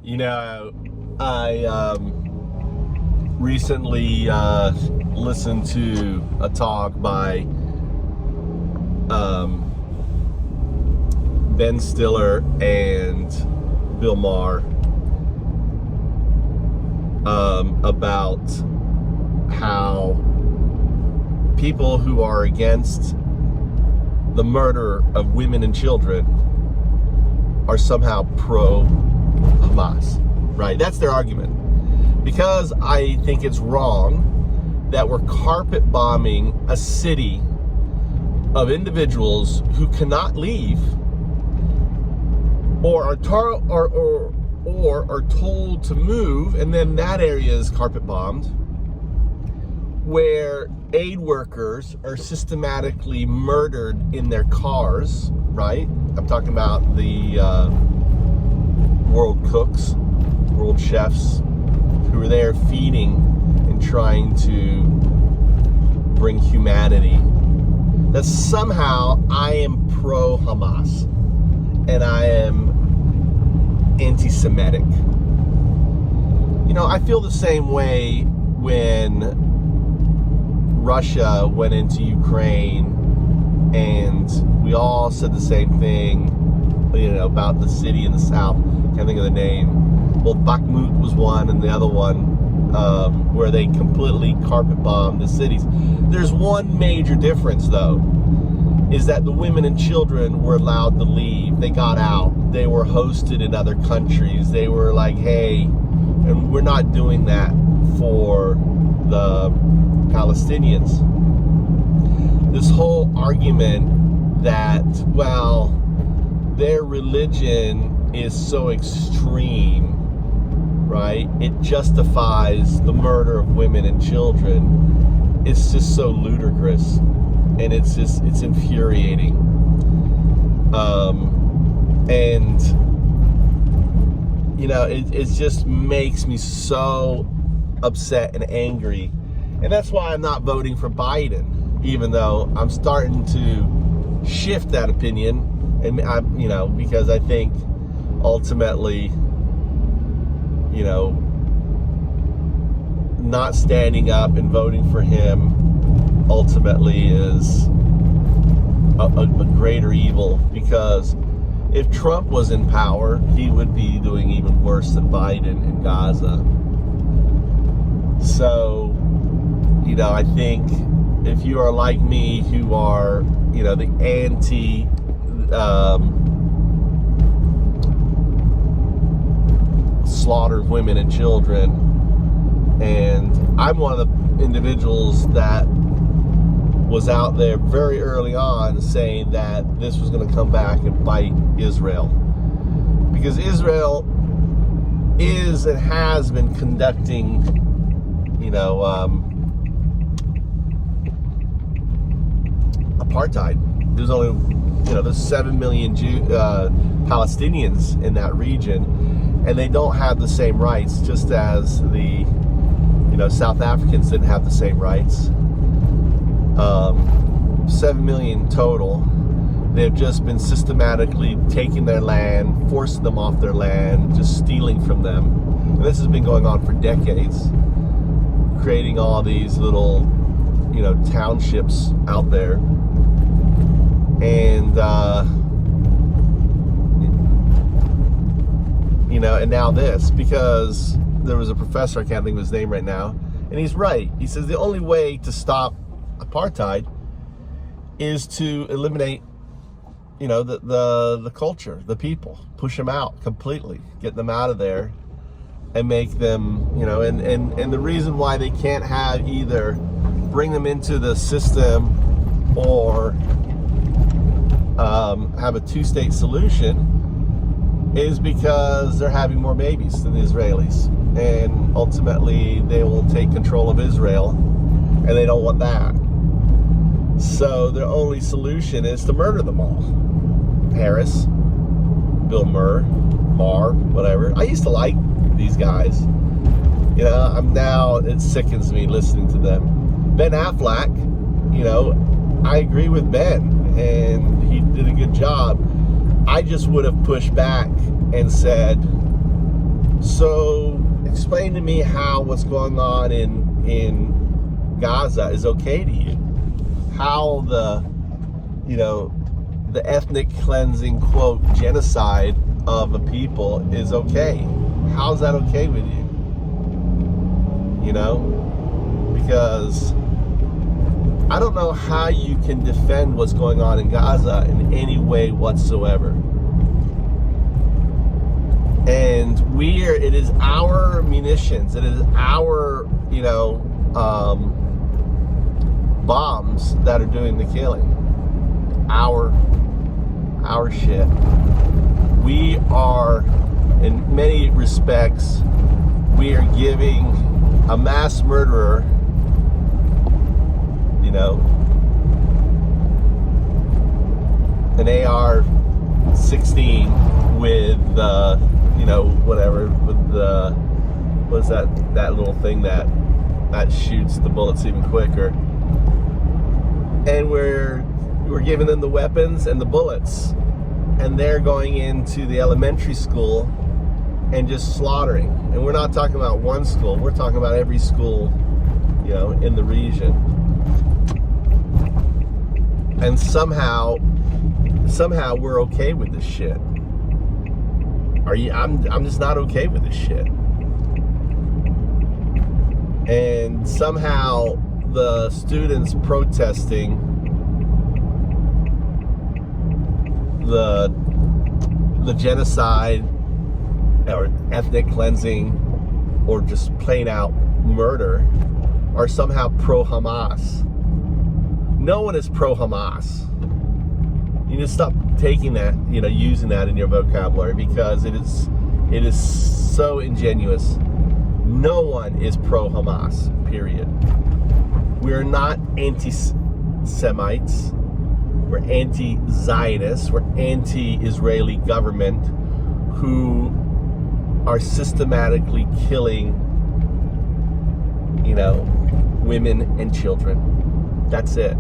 You know, I recently listened to a talk by Ben Stiller and Bill Maher about how people who are against the murder of women and children are somehow pro-Hamas, right? That's their argument. Because I think it's wrong that we're carpet bombing a city of individuals who cannot leave or are told to move, and then that area is carpet bombed, where aid workers are systematically murdered in their cars, right? I'm talking about the world cooks, world chefs, who are there feeding and trying to bring humanity. That somehow I am pro-Hamas and I am anti-Semitic. You know, I feel the same way when Russia went into Ukraine and we all said the same thing, you know, about the city in the south. Can't think of the name. Well, Bakhmut was one, and the other one where they completely carpet bombed the cities. There's one major difference, though, is that the women and children were allowed to leave. They got out. They were hosted in other countries. They were like, hey, and we're not doing that for the Palestinians. This whole argument that, well, their religion is so extreme, right? It justifies the murder of women and children. It's just so ludicrous, and it's infuriating. And you know, it just makes me so upset and angry, and that's why I'm not voting for Biden, even though I'm starting to shift that opinion. And you know, because I think ultimately, you know, not standing up and voting for him ultimately is a greater evil, because if Trump was in power, he would be doing even worse than Biden in Gaza. So, you know, I think if you are like me, who are, you know, the anti slaughter of women and children, and I'm one of the individuals that was out there very early on saying that this was going to come back and bite Israel, because Israel is and has been conducting, you know, apartheid. There's only, you know, there's 7 million Palestinians in that region, and they don't have the same rights, just as the, you know, South Africans didn't have the same rights. 7 million total. They've just been systematically taking their land, forcing them off their land, just stealing from them. And this has been going on for decades, creating all these little, you know, townships out there. And you know, and now this, because there was a professor, I can't think of his name right now, and he's right. He says the only way to stop apartheid is to eliminate, you know, the culture, the people, push them out completely, get them out of there, and make them, you know, and the reason why they can't have either bring them into the system or have a two-state solution is because they're having more babies than the Israelis, and ultimately they will take control of Israel, and they don't want that. So their only solution is to murder them all. Harris, Bill Maher, whatever. I used to like these guys. You know, it sickens me listening to them. Ben Affleck, you know, I agree with Ben, and he did a good job. I just would have pushed back and said, So explain to me how what's going on in Gaza is okay to you. How the ethnic cleansing, quote, genocide of a people is okay. How's that okay with you? Because I don't know how you can defend what's going on in Gaza in any way whatsoever. And it is our munitions, it is our, bombs that are doing the killing. Our shit. We are, in many respects, we are giving a mass murderer, an AR-16 with, whatever, with the, what is that little thing that shoots the bullets even quicker. And we're giving them the weapons and the bullets, and they're going into the elementary school and just slaughtering. And we're not talking about one school, we're talking about every school, in the region. And somehow we're okay with this shit. I'm just not okay with this shit. And somehow the students protesting the genocide or ethnic cleansing or just plain out murder are somehow pro-Hamas. No one is pro-Hamas. You need to stop taking that, using that in your vocabulary, because it is so ingenuous. No one is pro-Hamas, period. We are not anti-Semites. We're anti-Zionists. We're anti-Israeli government who are systematically killing, women and children. That's it.